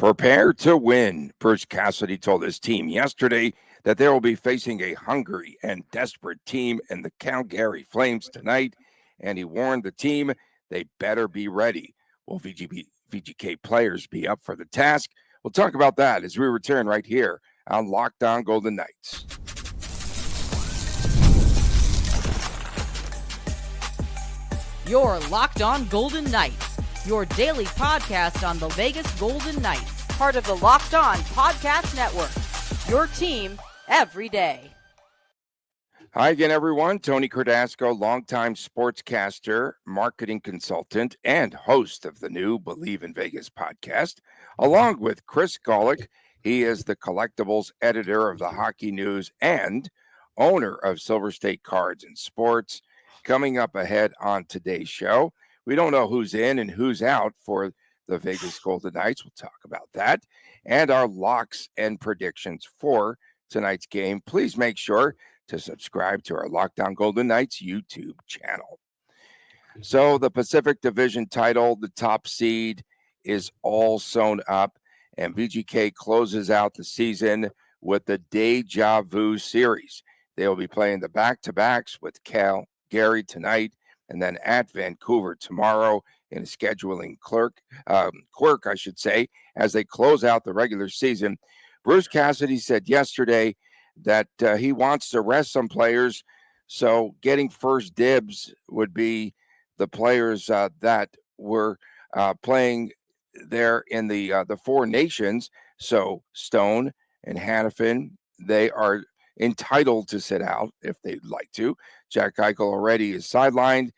Prepare to win. Bruce Cassidy told his team yesterday that they will be facing a hungry and desperate team in the Calgary Flames tonight, and he warned the team they better be ready. Will VGK players be up for the task? We'll talk about that as we return right here on Locked On Golden Knights. You're Locked On Golden Knights, your daily podcast on the Vegas Golden Knights, part of the Locked On Podcast Network, your team every day. Hi again, everyone. Tony Cardasco, longtime sportscaster, marketing consultant, and host of the new Believe in Vegas podcast, along with Chris Golick. He is the collectibles editor of the Hockey News and owner of Silver State Cards and Sports. Coming up ahead on today's show, we don't know who's in and who's out for the Vegas Golden Knights. We'll talk about that and our locks and predictions for tonight's game. Please make sure to subscribe to our Locked On Golden Knights YouTube channel. So the Pacific Division title, the top seed, is all sewn up, and VGK closes out the season with the Deja Vu series. They will be playing the back-to-backs with Calgary tonight, and then at Vancouver tomorrow in a scheduling quirk, I should say, as they close out the regular season. Bruce Cassidy said yesterday that he wants to rest some players, so getting first dibs would be the players that were playing there in the Four Nations. So Stone and Hannafin, they are entitled to sit out if they'd like to. Jack Eichel already is sidelined,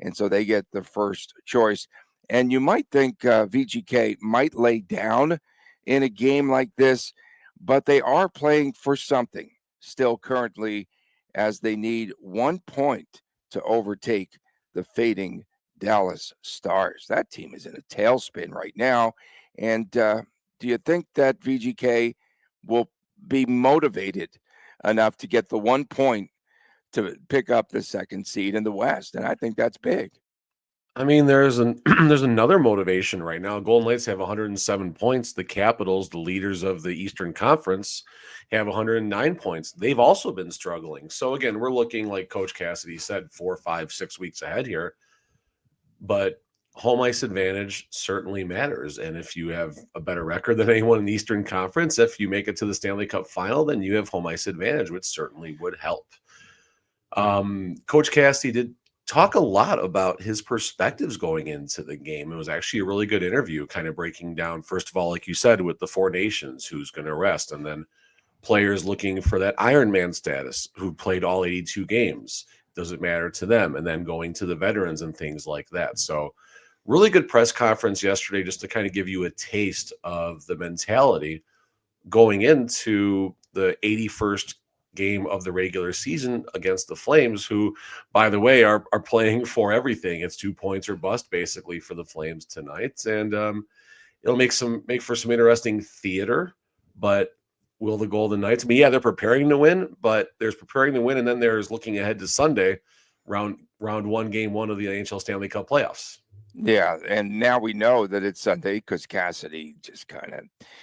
and so they get the first choice. And you might think VGK might lay down in a game like this, but they are playing for something still currently, as they need 1 point to overtake the fading Dallas Stars. That team is in a tailspin right now. And do you think that VGK will be motivated enough to get the 1 point to pick up the second seed in the West? And I think that's big. I mean, there's another motivation right now. Golden Knights have 107 points. The Capitals, the leaders of the Eastern Conference, have 109 points. They've also been struggling. So again, we're looking, like Coach Cassidy said, 4, 5, 6 weeks ahead here. But home ice advantage certainly matters. And if you have a better record than anyone in the Eastern Conference, if you make it to the Stanley Cup final, then you have home ice advantage, which certainly would help. Coach Cassidy did talk a lot about his perspectives going into the game. It was actually a really good interview, kind of breaking down, first of all, like you said, with the Four Nations, who's going to rest, and then players looking for that Ironman status who played all 82 games. Does it matter to them? And then going to the veterans and things like that. So really good press conference yesterday, just to kind of give you a taste of the mentality going into the 81st game of the regular season against the Flames, who, by the way, are playing for everything. It's 2 points or bust basically for the Flames tonight. And it'll make for some interesting theater. But will the Golden Knights? I mean, yeah, they're preparing to win, but there's preparing to win, and then there's looking ahead to Sunday, round one, game one of the NHL Stanley Cup playoffs. Yeah, and now we know that it's Sunday because Cassidy just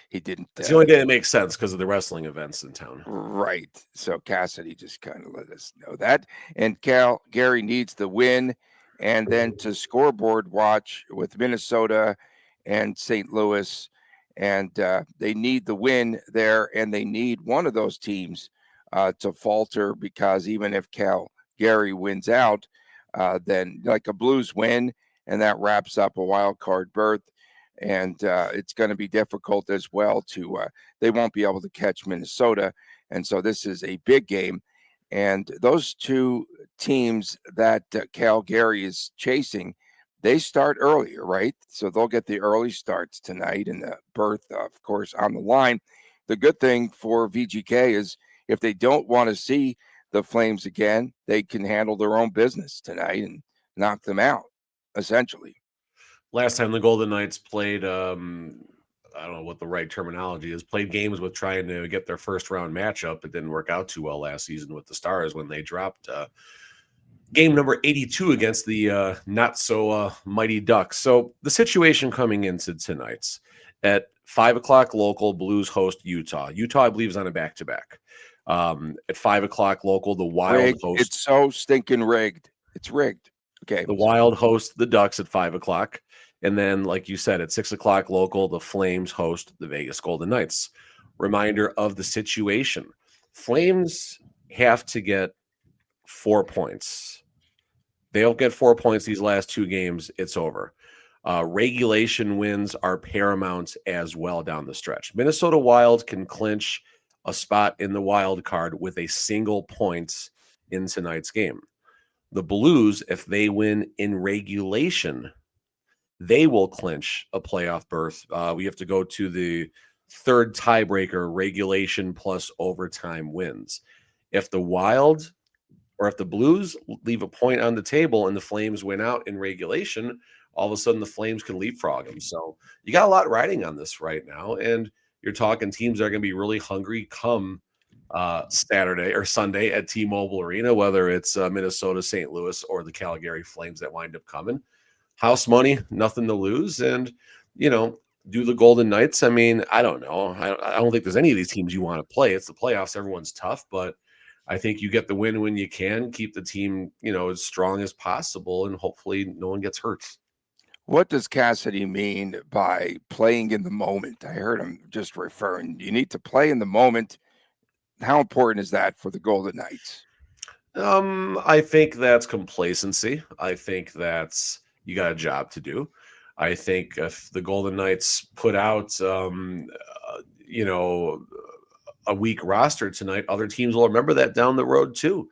he didn't. It's the only day that makes sense because of the wrestling events in town. Right. So Cassidy just kind of let us know that. And Gary needs the win, and then to scoreboard watch with Minnesota and St. Louis. And they need the win there, and they need one of those teams to falter, because even if Gary wins out, then like a Blues win, and that wraps up a wild card berth. And it's going to be difficult as well they won't be able to catch Minnesota. And so this is a big game. And those two teams that Calgary is chasing, they start earlier, right? So they'll get the early starts tonight, and the berth, of course, on the line. The good thing for VGK is if they don't want to see the Flames again, they can handle their own business tonight and knock them out, essentially. Last time the Golden Knights played, I don't know what the right terminology is, played games with trying to get their first round matchup. It didn't work out too well last season with the Stars when they dropped game number 82 against the not so mighty Ducks. So the situation coming into tonight's at 5 o'clock local, Blues host Utah. Utah, I believe, is on a back-to-back. At 5 o'clock local, the Wild Rigged. host. It's so stinking rigged. It's rigged. Okay. The Wild host the Ducks at 5 o'clock. And then, like you said, at 6 o'clock local, the Flames host the Vegas Golden Knights. Reminder of the situation. Flames have to get 4 points. They don't get 4 points these last 2 games, it's over. Regulation wins are paramount as well down the stretch. Minnesota Wild can clinch a spot in the wild card with a single point in tonight's game. The Blues, if they win in regulation, they will clinch a playoff berth. We have to go to the third tiebreaker, regulation plus overtime wins. If the Wild or if the Blues leave a point on the table and the Flames win out in regulation, all of a sudden the Flames can leapfrog them. So you got a lot riding on this right now. And you're talking teams that are going to be really hungry come Saturday or Sunday at T-Mobile Arena, whether it's Minnesota, St. Louis, or the Calgary Flames that wind up coming. House money, nothing to lose. And, do the Golden Knights. I mean, I don't know. I don't think there's any of these teams you want to play. It's the playoffs. Everyone's tough, but I think you get the win when you can, keep the team, as strong as possible, and hopefully no one gets hurt. What does Cassidy mean by playing in the moment? I heard him just referring, you need to play in the moment. How important is that for the Golden Knights? I think that's complacency. I think that's you got a job to do. I think if the Golden Knights put out, a weak roster tonight, other teams will remember that down the road too.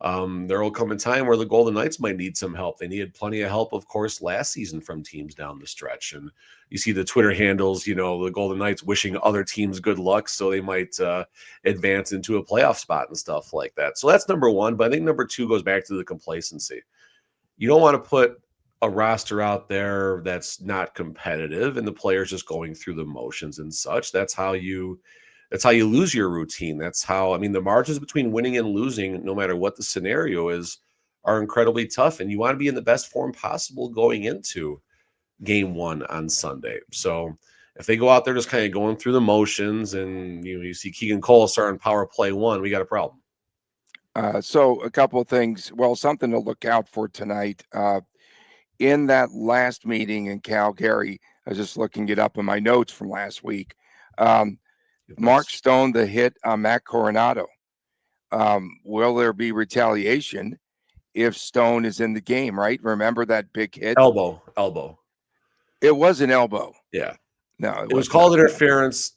There will come a time where the Golden Knights might need some help. They needed plenty of help, of course, last season from teams down the stretch. And you see the Twitter handles, the Golden Knights wishing other teams good luck so they might advance into a playoff spot and stuff like that. So that's number one. But I think number two goes back to the complacency. You don't want to put a roster out there that's not competitive and the players just going through the motions and such. That's how you lose your routine. That's how, the margins between winning and losing, no matter what the scenario is, are incredibly tough. And you want to be in the best form possible going into game one on Sunday. So if they go out there just kind of going through the motions and you see Keegan Cole starting power play one, we got a problem. So a couple of things. Well, something to look out for tonight. In that last meeting in Calgary, I was just looking it up in my notes from last week. Mark Stone, the hit on Matt Coronado. Will there be retaliation if Stone is in the game, right? Remember that big hit? Elbow. It was an elbow. Yeah. No, it was called interference,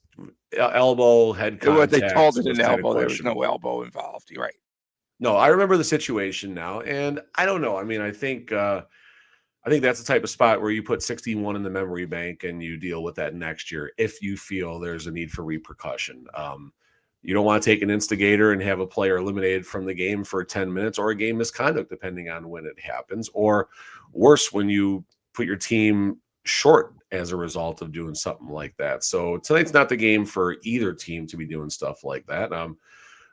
elbow, head contact. They called it an elbow. There was no elbow involved. You're right. No, I remember the situation now, and I don't know. I think that's the type of spot where you put 61 in the memory bank and you deal with that next year if you feel there's a need for repercussion. You don't want to take an instigator and have a player eliminated from the game for 10 minutes or a game misconduct, depending on when it happens, or worse, when you put your team short as a result of doing something like that. So tonight's not the game for either team to be doing stuff like that.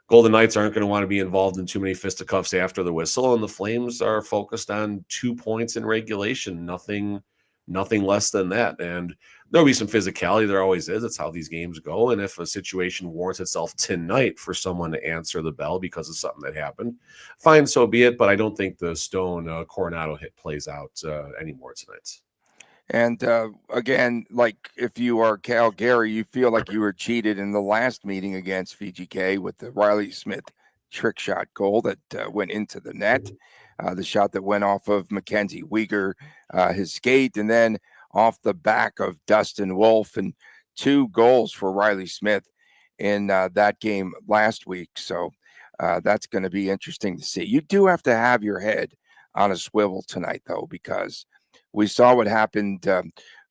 Golden Knights aren't going to want to be involved in too many fisticuffs after the whistle, and the Flames are focused on 2 points in regulation, nothing less than that. And there'll be some physicality. There always is. It's how these games go. And if a situation warrants itself tonight for someone to answer the bell because of something that happened, fine, so be it. But I don't think the Stone Coronado hit plays out anymore tonight. And again, like if you are Calgary, you feel like you were cheated in the last meeting against VGK with the Riley Smith trick shot goal that went into the net, the shot that went off of Mackenzie Weegar, his skate, and then off the back of Dustin Wolf, and 2 goals for Riley Smith in that game last week. So that's going to be interesting to see. You do have to have your head on a swivel tonight, though, because we saw what happened.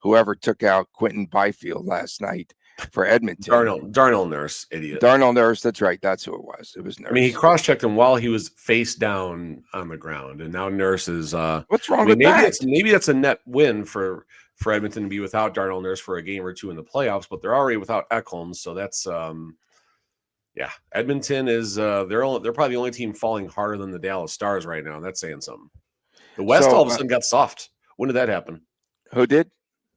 Whoever took out Quentin Byfield last night for Edmonton. Darnell Nurse, idiot. Darnell Nurse, that's right. That's who it was. It was Nurse. He cross-checked him while he was face down on the ground, and now Nurse is. What's wrong with that? Maybe that's a net win for Edmonton to be without Darnell Nurse for a game or two in the playoffs, but they're already without Ekholm, so that's. Edmonton is. They're probably the only team falling harder than the Dallas Stars right now, and that's saying something. The West all of a sudden got soft. When did that happen? Who did?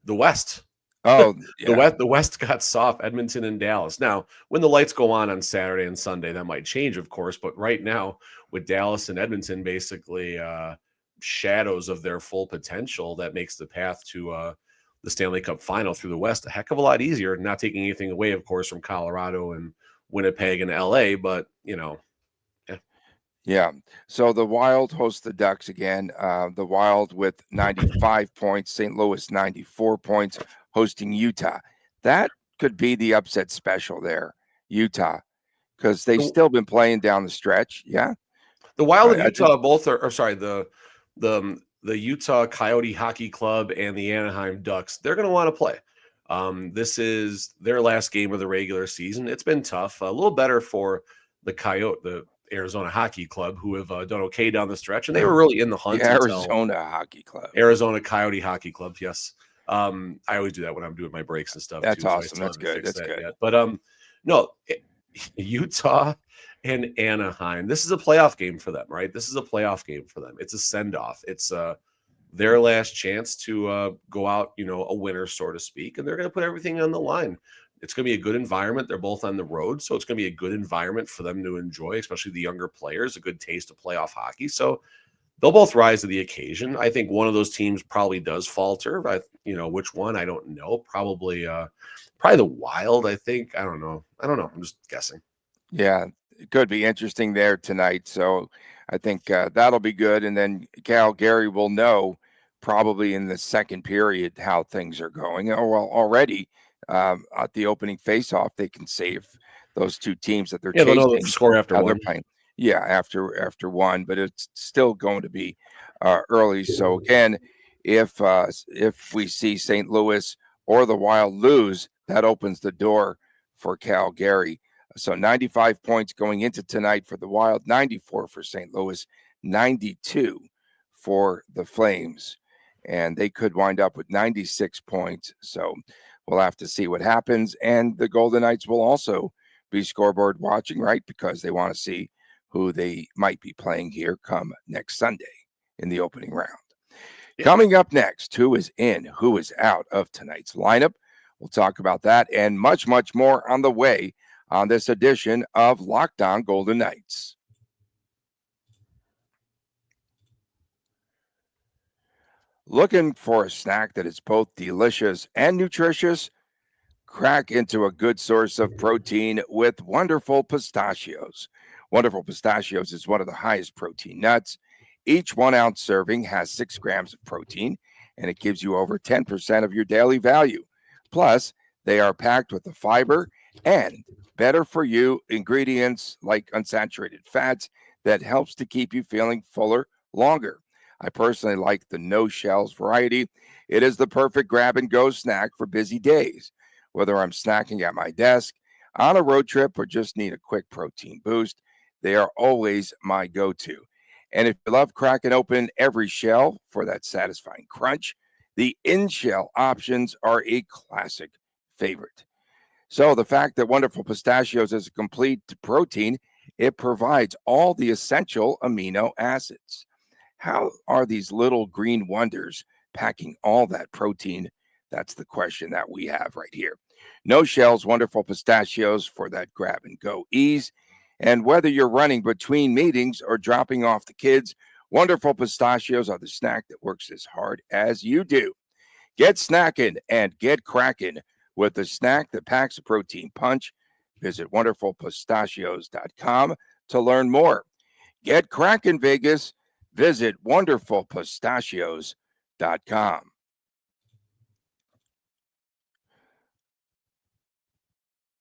The West. Oh, yeah. The West got soft, Edmonton and Dallas. Now, when the lights go on Saturday and Sunday, that might change, of course. But right now, with Dallas and Edmonton basically shadows of their full potential, that makes the path to the Stanley Cup final through the West a heck of a lot easier. Not taking anything away, of course, from Colorado and Winnipeg and LA, but yeah. Yeah. So the Wild host the Ducks again. The Wild with 95 points, St. Louis 94 points, hosting Utah. That could be the upset special there, Utah, because they've still been playing down the stretch. Yeah. The Wild and Utah both are sorry, the Utah Coyote Hockey Club and the Anaheim Ducks, they're going to want to play. This is their last game of the regular season. It's been tough. A little better for the Arizona Hockey Club, who have done okay down the stretch, and they were really in the hunt. The Arizona Hockey Club. Arizona Coyote Hockey Club, yes. I always do that when I'm doing my breaks and stuff. That's too, awesome. So That's good. That's good. Yet. But no, Utah and Anaheim. This is a playoff game for them, right? This is a playoff game for them. It's a send-off. It's their last chance to go out, a winner, so to speak, and they're going to put everything on the line. It's going to be a good environment. They're both on the road, so it's going to be a good environment for them to enjoy, especially the younger players, a good taste of playoff hockey. So they'll both rise to the occasion. I think one of those teams probably does falter. Which one? I don't know. Probably the Wild, I think. I don't know. I'm just guessing. Yeah, it could be interesting there tonight. So I think that'll be good. And then Calgary will know probably in the second period how things are going. Oh, well, already at the opening faceoff, they can save those two teams that they're chasing. They'll know the score after one. Yeah, after one, but it's still going to be early. So again, if we see St. Louis or the Wild lose, that opens the door for Calgary. So 95 points going into tonight for the Wild, 94 for St. Louis, 92 for the Flames. And they could wind up with 96 points. So we'll have to see what happens. And the Golden Knights will also be scoreboard watching, right? Because they want to see who they might be playing here come next Sunday in the opening round. Yeah. Coming up next, who is in, who is out of tonight's lineup? We'll talk about that and much, much more on the way on this edition of Locked On Golden Knights. Looking for a snack that is both delicious and nutritious? Crack into a good source of protein with Wonderful Pistachios. Wonderful Pistachios is one of the highest protein nuts. Each 1 ounce serving has 6 grams of protein, and it gives you over 10% of your daily value. Plus, they are packed with the fiber and better for you ingredients like unsaturated fats that helps to keep you feeling fuller longer. I personally like the no shells variety. It is the perfect grab and go snack for busy days. Whether I'm snacking at my desk, on a road trip, or just need a quick protein boost, they are always my go-to. And if you love cracking open every shell for that satisfying crunch, the in-shell options are a classic favorite. So the fact that Wonderful Pistachios is a complete protein, it provides all the essential amino acids. How are these little green wonders packing all that protein? That's the question that we have right here. No shells, Wonderful Pistachios for that grab and go ease. And whether you're running between meetings or dropping off the kids, Wonderful Pistachios are the snack that works as hard as you do. Get snackin' and get crackin' with the snack that packs a protein punch. Visit wonderfulpistachios.com to learn more. Get crackin', Vegas. Visit wonderfulpistachios.com.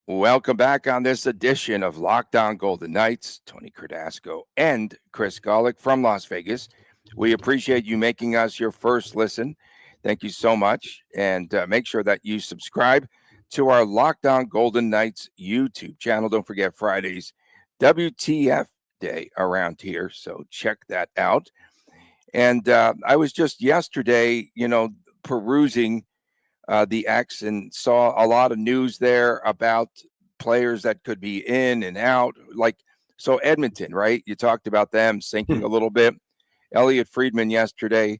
Welcome back on this edition of Locked On Golden Knights. Tony Cardasco and Chris Golick from Las Vegas. We appreciate you making us your first listen. Thank you so much. And make sure that you subscribe to our Locked On Golden Knights YouTube channel. Don't forget Friday's WTF Day around here. So check that out. And I was just yesterday, perusing the X and saw a lot of news there about players that could be in and out. So Edmonton, right? You talked about them sinking a little bit. Elliot Friedman yesterday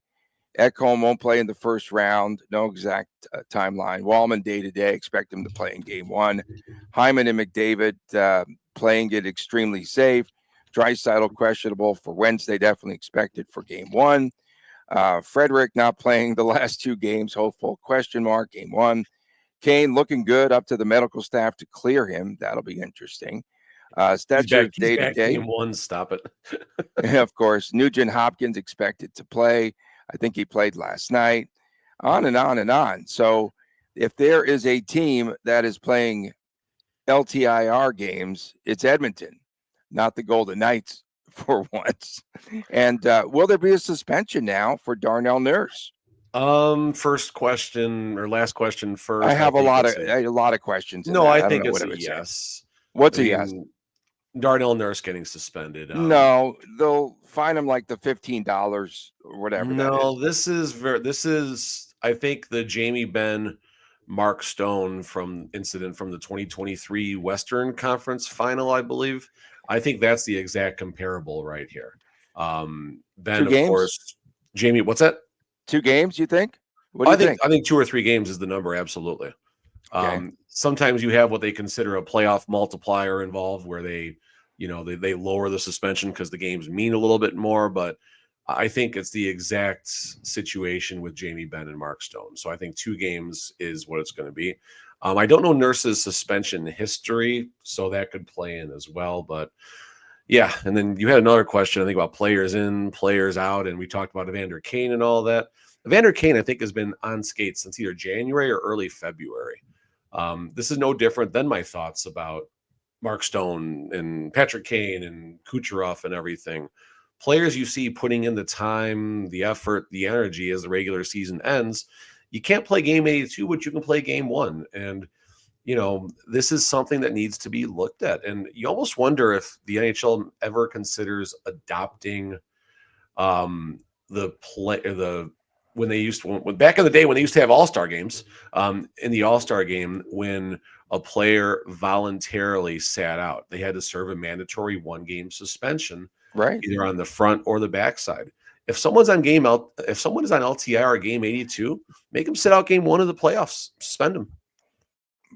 Ekholm won't play in the first round. No exact timeline. Wallman day-to-day. Expect him to play in game 1. Hyman and McDavid playing it extremely safe. Draisaitl questionable for Wednesday. Definitely expected for game 1. Frederick not playing the last 2 games. Hopeful question mark. Game 1. Kane looking good. Up to the medical staff to clear him. That'll be interesting. Stetcher's He's back day-to-day. game 1. Stop it. Of course, Nugent Hopkins expected to play. I think he played last night. On and on and on. So if there is a team that is playing LTIR games, it's Edmonton, not the Golden Knights for once. And will there be a suspension now for Darnell Nurse? First question or last question first. I have a lot of questions. No, I think it's a yes. What's a yes? Darnell Nurse getting suspended. No, they'll fine him like the $15 or whatever. No, this is I think the Jamie Benn Mark Stone incident from the 2023 Western Conference final, I believe. I think that's the exact comparable right here. Ben, 2 games? Of course, Jamie, what's that? 2 games, you think? What do you think? I think 2 or 3 games is the number, absolutely. Okay. Sometimes you have what they consider a playoff multiplier involved where they lower the suspension because the games mean a little bit more, but I think it's the exact situation with Jamie Benn and Mark Stone. So I think 2 games is what it's going to be. I don't know Nurse's suspension history, so that could play in as well. But yeah, and then you had another question, I think, about players in, players out, and we talked about Evander Kane and all that. Evander Kane, I think, has been on skates since either January or early February. This is no different than my thoughts about Mark Stone and Patrick Kane and Kucherov and everything. Players you see putting in the time, the effort, the energy as the regular season ends. You can't play game 82, but you can play game 1. And, this is something that needs to be looked at. And you almost wonder if the NHL ever considers adopting when they used to, back in the day when they used to have all-star games, in the all-star game, when a player voluntarily sat out, they had to serve a mandatory 1-game suspension, right, either on the front or the backside. If someone is on LTIR or game 82, make them sit out game 1 of the playoffs, suspend them.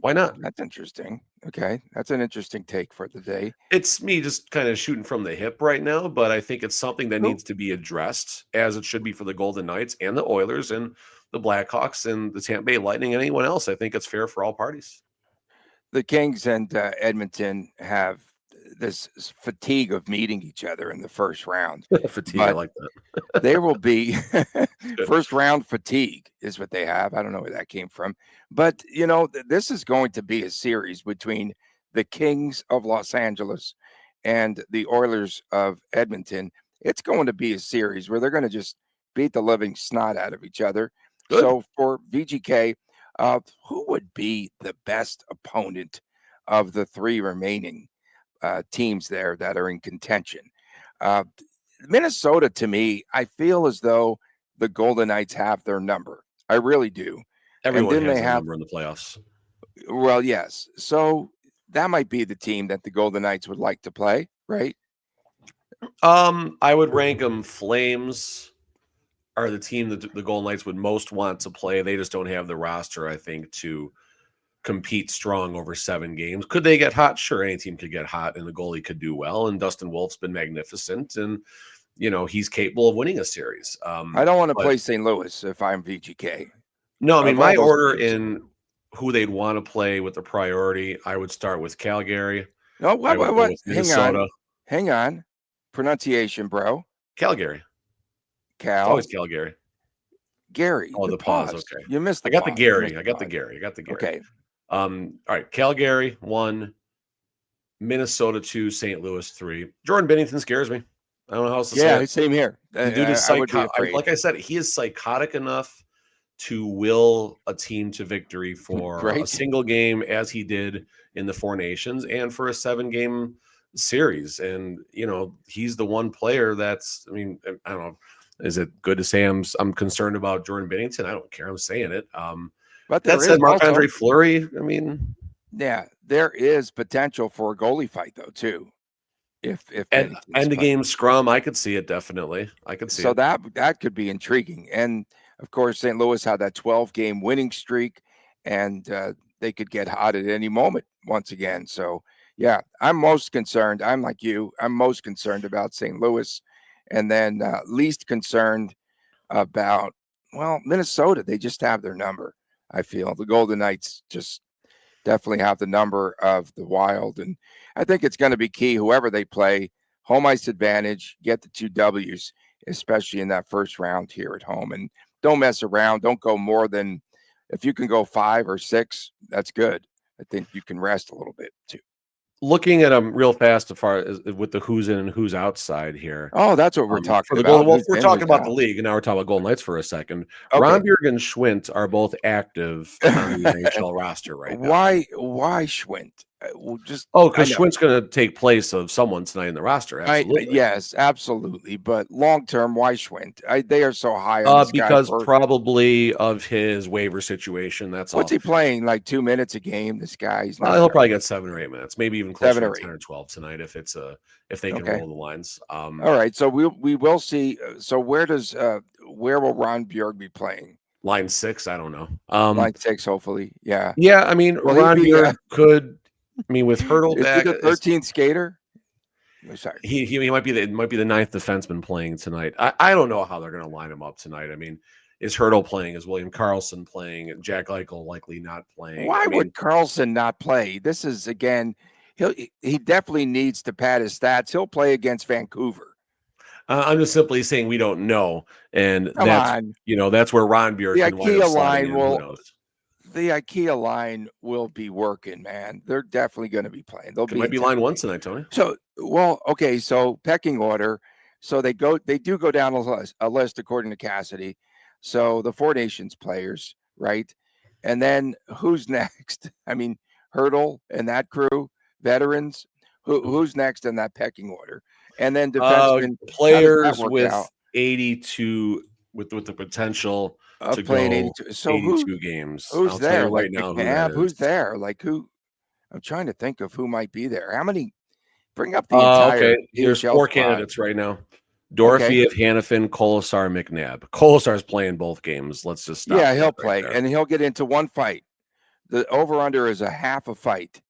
Why not? That's interesting. Okay, that's an interesting take for the day. It's me just kind of shooting from the hip right now, but I think it's something that needs to be addressed, as it should be for the Golden Knights and the Oilers and the Blackhawks and the Tampa Bay Lightning and anyone else. I think it's fair for all parties. The Kings and Edmonton have this fatigue of meeting each other in the first round. Fatigue, I like that. There will be first round fatigue is what they have. I don't know where that came from. But, this is going to be a series between the Kings of Los Angeles and the Oilers of Edmonton. It's going to be a series where they're going to just beat the living snot out of each other. Good. So for VGK, who would be the best opponent of the 3 remaining teams there that are in contention? Minnesota, to me, I feel as though the Golden Knights have their number. I really do. Everyone has their number in the playoffs. Well, yes. So that might be the team that the Golden Knights would like to play, right? I would rank them. Flames are the team that the Golden Knights would most want to play. They just don't have the roster, I think, to compete strong over 7 games. Could they get hot? Sure, any team could get hot, and the goalie could do well. And Dustin Wolf's been magnificent, and he's capable of winning a series. I don't want to play St. Louis if I'm VGK. No, I mean, my order in who they'd want to play with the priority, I would start with Calgary. No, what? Hang on. Pronunciation, bro. Calgary. Cal. It's always Calgary. Gary. Oh, the pause. Okay. You missed the I got pause. the Gary. I got the Gary. Okay. All right. Calgary 1, Minnesota 2, St. Louis 3. Jordan Binnington scares me. I don't know how else to say it. Yeah, same here. The dude is psychotic. Like I said, he is psychotic enough to will a team to victory for a single game, as he did in the 4 Nations, and for a 7-game series. And, he's the one player that's, I don't know. Is it good to say I'm concerned about Jordan Binnington? I don't care. I'm saying it. But that said, Marc-Andre Fleury, yeah, there is potential for a goalie fight, though, too. If And Bennington's end the playing. game scrum, I could see it definitely. I could see So it. that could be intriguing. And of course, St. Louis had that 12-game winning streak, and they could get hot at any moment once again. So yeah, I'm most concerned. I'm like you. I'm most concerned about St. Louis, and then least concerned about Minnesota. They just have their number. I feel the Golden Knights just definitely have the number of the Wild, and I think it's going to be key. Whoever they play, home ice advantage, get the 2 W's, especially in that first round here at home, and don't mess around. Don't go more than if you can go 5 or 6. That's good. I think you can rest a little bit too. Looking at them real fast as far as with the who's in and who's outside here. Oh, that's what we're For talking the about. Golden, well, Who's we're in, talking who's about the out. league, and now we're talking about Golden Knights for a second. Okay. Ronbier and Schwint are both active on the NHL roster right now. Why Schwint? Because Schwint's going to take place of someone tonight in the roster. Absolutely. Yes, absolutely. But long term, why Schwint? They are so high on this because guy for, probably of his waiver situation. That's what's all. he playing? Like 2 minutes a game? This guy, he's not. He'll probably get 7 or 8 minutes, maybe even closer 7 to or 10 8. or 12 tonight if they can Okay. roll the lines. All right, so we will see. So where will Ron Bjerg be playing? Line 6, I don't know. Line 6, hopefully. Yeah. Yeah, I mean, Will Ron he be, Bjerg could. I mean, with Hurdle is back, he the 13th skater? Sorry. He might be the 9th defenseman playing tonight. I don't know how they're going to line him up tonight. I mean, is Hurdle playing? Is William Karlsson playing? Jack Eichel likely not playing. Why would Karlsson not play? This is, again, he definitely needs to pad his stats. He'll play against Vancouver. I'm just simply saying we don't know, and Come on. that's where Ron Bjerg can wind up sliding in. Who knows? The IKEA line will be working, man. They're definitely going to be playing. Might be line 1 tonight, Tony. So, okay. So pecking order. So they do go down a list according to Cassidy. So the Four Nations players, right? And then who's next? I mean, Hurdle and that crew, veterans. Who's next in that pecking order? And then defensemen, players with out? 82 with the potential to playing go 82. So 82 games. Who's I'll there? tell you right Like now, who's there? Like who? I'm trying to think of who might be there. How many? Bring up the entire. Okay, there's AHL 4 squad. candidates right now. Dorofeyev, Hanifin, Kolesar, McNabb. Kolesar's playing both games. Let's just stop. Yeah, he'll play, and he'll get into one fight. The over/under is a half a fight.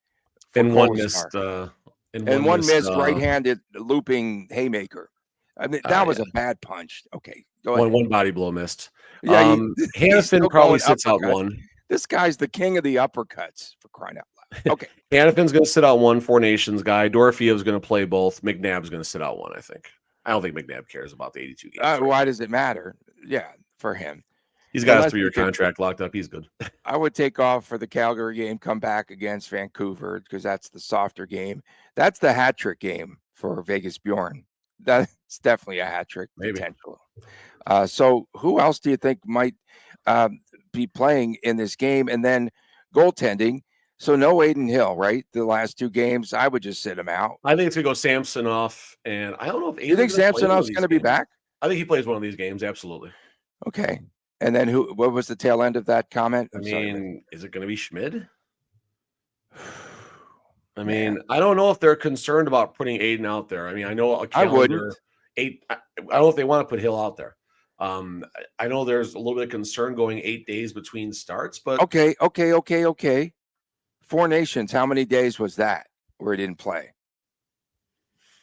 And one missed. One missed right-handed looping haymaker. I mean, that was a bad punch. Okay, go ahead. One body blow missed. Yeah, Hanifin probably sits out one. This guy's the king of the uppercuts, for crying out loud. Okay. Hanifin's going to sit out one Four Nations guy. Dorofeyev's going to play both. McNabb's going to sit out one, I think. I don't think McNabb cares about the 82 games. Why does it matter? Yeah, for him. He's got a 3-year contract locked up. He's good. I would take off for the Calgary game, come back against Vancouver because that's the softer game. That's the hat trick game for Vegas Bjorn. That's definitely a hat trick potential. So who else do you think might be playing in this game? And then goaltending. So no Aiden Hill, right? The last 2 games, I would just sit him out. I think it's going to go Samsonov, and I don't know if Aiden's. You think Samsonov's going to be back? I think he plays one of these games, absolutely. Okay. And then what was the tail end of that comment? Is it going to be Schmid? I mean, I don't know if they're concerned about putting Aiden out there. I mean, I know a calendar. I don't know if they want to put Hill out there. I know there's a little bit of concern going 8 days between starts, but okay. Four Nations, how many days was that where he didn't play?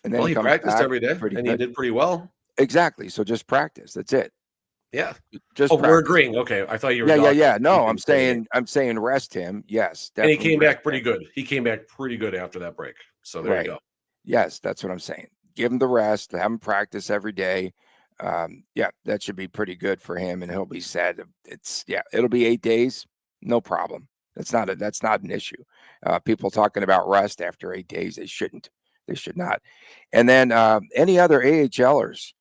And then he practiced every day, and he did pretty well. Exactly. So just practice. That's it. Yeah. Just we're agreeing. Okay. I thought you were. Yeah. No, I'm saying rest him. Yes. And he came back pretty good. He came back pretty good after that break. So there you go. Yes, that's what I'm saying. Give him the rest. Have him practice every day. That should be pretty good for him, and he'll be set. It'll be 8 days. No problem. That's not an issue. People talking about rest after 8 days. They shouldn't. They should not. And then any other AHLers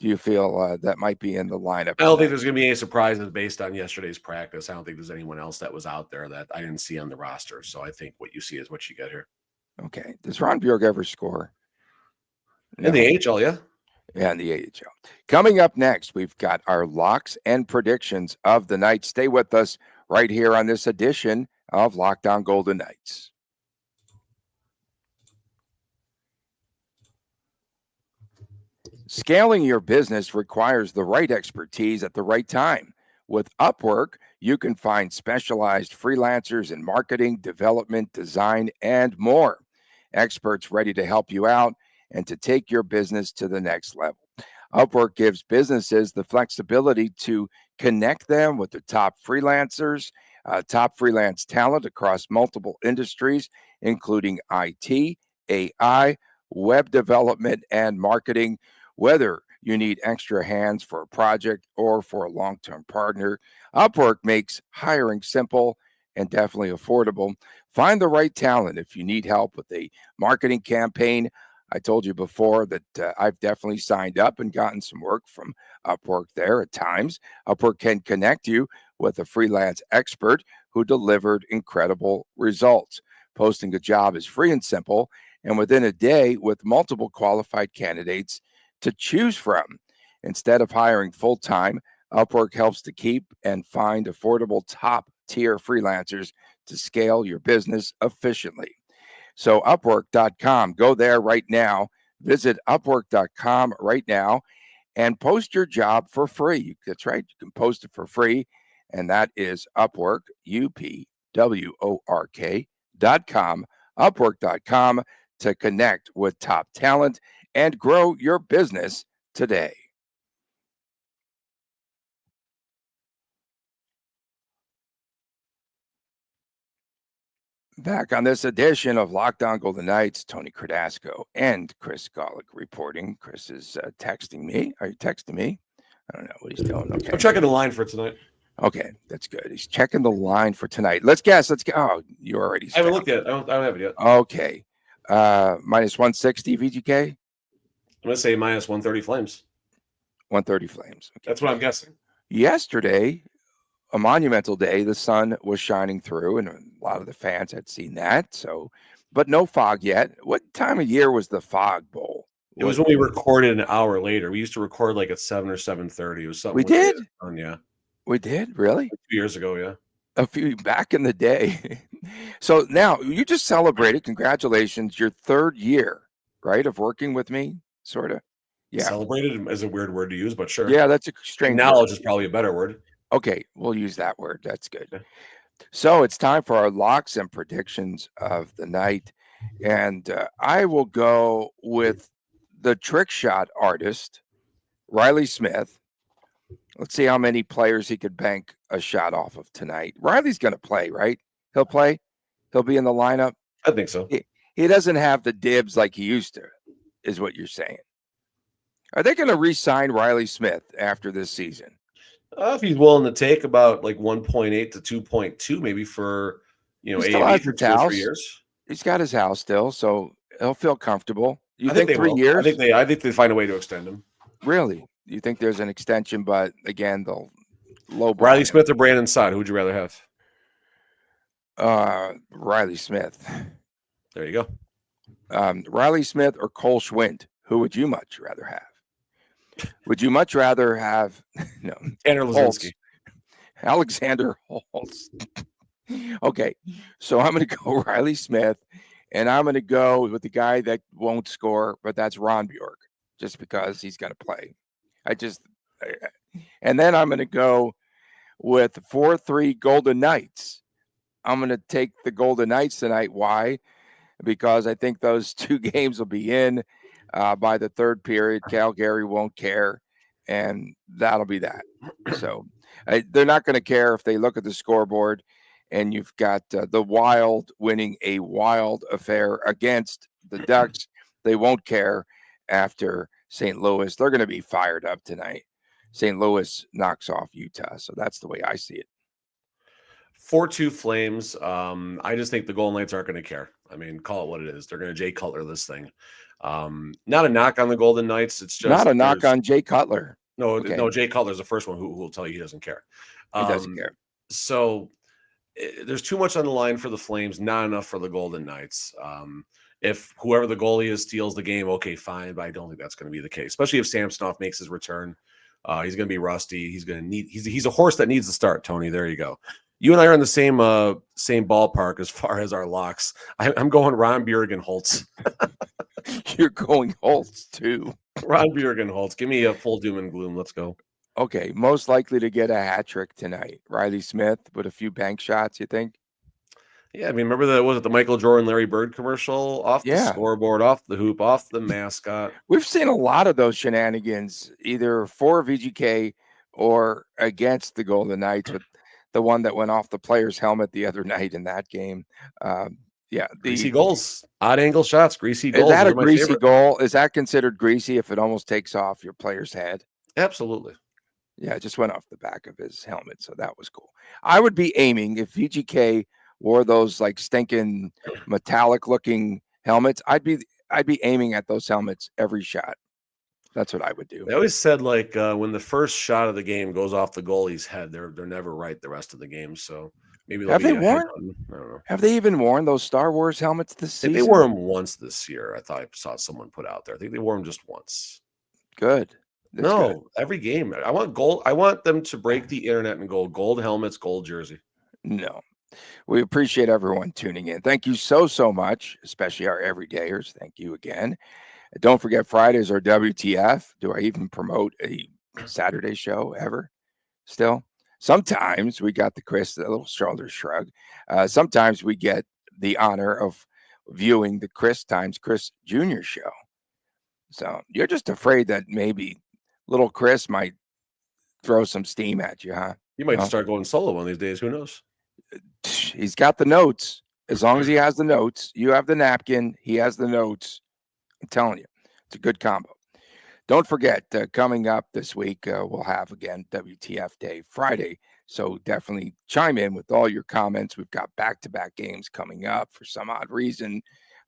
do you feel that might be in the lineup? I don't think there's going to be any surprises based on yesterday's practice. I don't think there's anyone else that was out there that I didn't see on the roster. So I think what you see is what you get here. Okay. Does Ron Bjerg ever score? No. In the AHL, yeah. Yeah, in the AHL. Coming up next, we've got our locks and predictions of the night. Stay with us right here on this edition of Locked On Golden Knights. Scaling your business requires the right expertise at the right time. With Upwork, you can find specialized freelancers in marketing, development, design, and more. Experts ready to help you out and to take your business to the next level. Upwork gives businesses the flexibility to connect them with the top freelancers, top freelance talent across multiple industries, including IT, AI, web development, and marketing. Whether you need extra hands for a project or for a long term partner, Upwork makes hiring simple and definitely affordable. Find the right talent if you need help with a marketing campaign. I told you before that I've definitely signed up and gotten some work from Upwork there at times. Upwork can connect you with a freelance expert who delivered incredible results. Posting a job is free and simple, and within a day, with multiple qualified candidates to choose from. Instead of hiring full time, Upwork helps to keep and find affordable top tier freelancers to scale your business efficiently. So, Upwork.com, go there right now. Visit Upwork.com right now and post your job for free. That's right, you can post it for free. And that is Upwork, UPWORK.com, Upwork.com to connect with top talent and grow your business today. Back on this edition of Locked On Golden Knights, Tony Cardasco and Chris Golick reporting. Chris is texting me. Are you texting me? I don't know what he's doing. Okay. I'm checking the line for tonight. Okay, that's good. He's checking the line for tonight. Let's guess. Let's go. Oh, you already. I haven't looked yet. I don't have it yet. Okay. Minus 160 VGK. I'm gonna say minus 130 Flames. 130 Flames. Okay. That's what I'm guessing. Yesterday, a monumental day, the sun was shining through, and a lot of the fans had seen that. So, but no fog yet. What time of year was the fog bowl? It was when we recorded an hour later. We used to record like at 7 or 7:30. It was something we did. Yeah, we did. Really? 2 years ago. Yeah, a few back in the day. So now you just celebrated. Congratulations, your third year, right, of working with me, sort of. Yeah, celebrated is a weird word to use, but sure. Yeah, that's a strange. Knowledge is probably a better word. Okay, we'll use that word. That's good. Okay. So it's time for our locks and predictions of the night, and I will go with the trick shot artist, Riley Smith. Let's see how many players he could bank a shot off of tonight. Riley's going to play, right? He'll play. He'll be in the lineup. I think so. He doesn't have the dibs like he used to, is what you're saying. Are they going to re-sign Riley Smith after this season? If he's willing to take about like 1.8 to 2.2, maybe for A&E for 2 or 3 years. He's got his house still, so he'll feel comfortable. You I think they 3 will. years? I think they find a way to extend him. Really? You think there's an extension, but again, they'll low Riley Smith or Brandon Saad? Who would you rather have? Riley Smith. There you go. Riley Smith or Cole Schwint? Who would you much rather have? Would you much rather have Tanner Lazinski? Alexander Holtz. Okay, so I'm going to go Riley Smith, and I'm going to go with the guy that won't score, but that's Ron Bjork, just because he's going to play. And then I'm going to go with 4-3 Golden Knights. I'm going to take the Golden Knights tonight. Why? Because I think those 2 games will be in by the third period. Calgary won't care, and that'll be that. So they're not going to care if they look at the scoreboard and you've got the Wild winning a wild affair against the Ducks. They won't care after St. Louis. They're going to be fired up tonight. St. Louis knocks off Utah. So that's the way I see it. 4-2 Flames. I just think the Golden Knights aren't going to care. I mean, call it what it is. They're going to Jay Cutler this thing. Not a knock on the Golden Knights. It's just not a knock on Jay Cutler. No, Jay Cutler's the first one who will tell you he doesn't care. He doesn't care. So there's too much on the line for the Flames, not enough for the Golden Knights. If whoever the goalie is steals the game, okay, fine, but I don't think that's going to be the case. Especially if Samsonov makes his return, he's going to be rusty. He's going to need. He's a horse that needs to start. Tony, there you go. You and I are in the same ballpark as far as our locks. I'm going Ron Bjork and Holtz. You're going Holtz too. Ron Buergenholtz, give me a full doom and gloom. Let's go. Okay, most likely to get a hat trick tonight. Riley Smith with a few bank shots, you think? Yeah, I mean, remember that was it the Michael Jordan, Larry Bird commercial? Off the Yeah. scoreboard, off the hoop, off the mascot. We've seen a lot of those shenanigans either for VGK or against the Golden Knights, with the one that went off the player's helmet the other night in that game. Yeah, Greasy goals, odd angle shots, greasy is goals. that Those a are my greasy favorite. goal? Is that considered greasy if it almost takes off your player's head? Absolutely. Yeah, it just went off the back of his helmet, so that was cool. I would be aiming if VGK wore those like stinking metallic looking helmets. I'd be aiming at those helmets every shot. That's what I would do. They always said like when the first shot of the game goes off the goalie's head, they're never right the rest of the game. So maybe they'll Have they be a head worn? on. I don't know. Have they even worn those Star Wars helmets this I think they season? wore them once this year. I thought I saw someone put out there. I think they wore them just once. Good. That's No, good. every game. I want gold. I want them to break the internet and go gold helmets, gold jersey. No. We appreciate everyone tuning in. Thank you so much, especially our everydayers. Thank you again. Don't forget Fridays are WTF. Do I even promote a Saturday show ever? Still? Sometimes we got the Chris, a little shoulder shrug. Sometimes we get the honor of viewing the Chris times Chris Jr. show. So you're just afraid that maybe little Chris might throw some steam at you, huh? You might No? start going solo one of these days. Who knows? He's got the notes. As long as he has the notes, you have the napkin, he has the notes. I'm telling you, it's a good combo. Don't forget, coming up this week, we'll have again WTF Day Friday. So definitely chime in with all your comments. We've got back-to-back games coming up for some odd reason.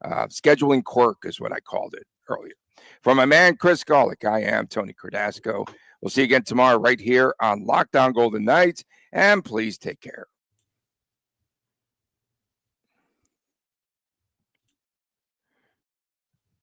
Scheduling quirk is what I called it earlier. From my man, Chris Golick, I am Tony Cardasco. We'll see you again tomorrow right here on Lockdown Golden Knights. And please take care.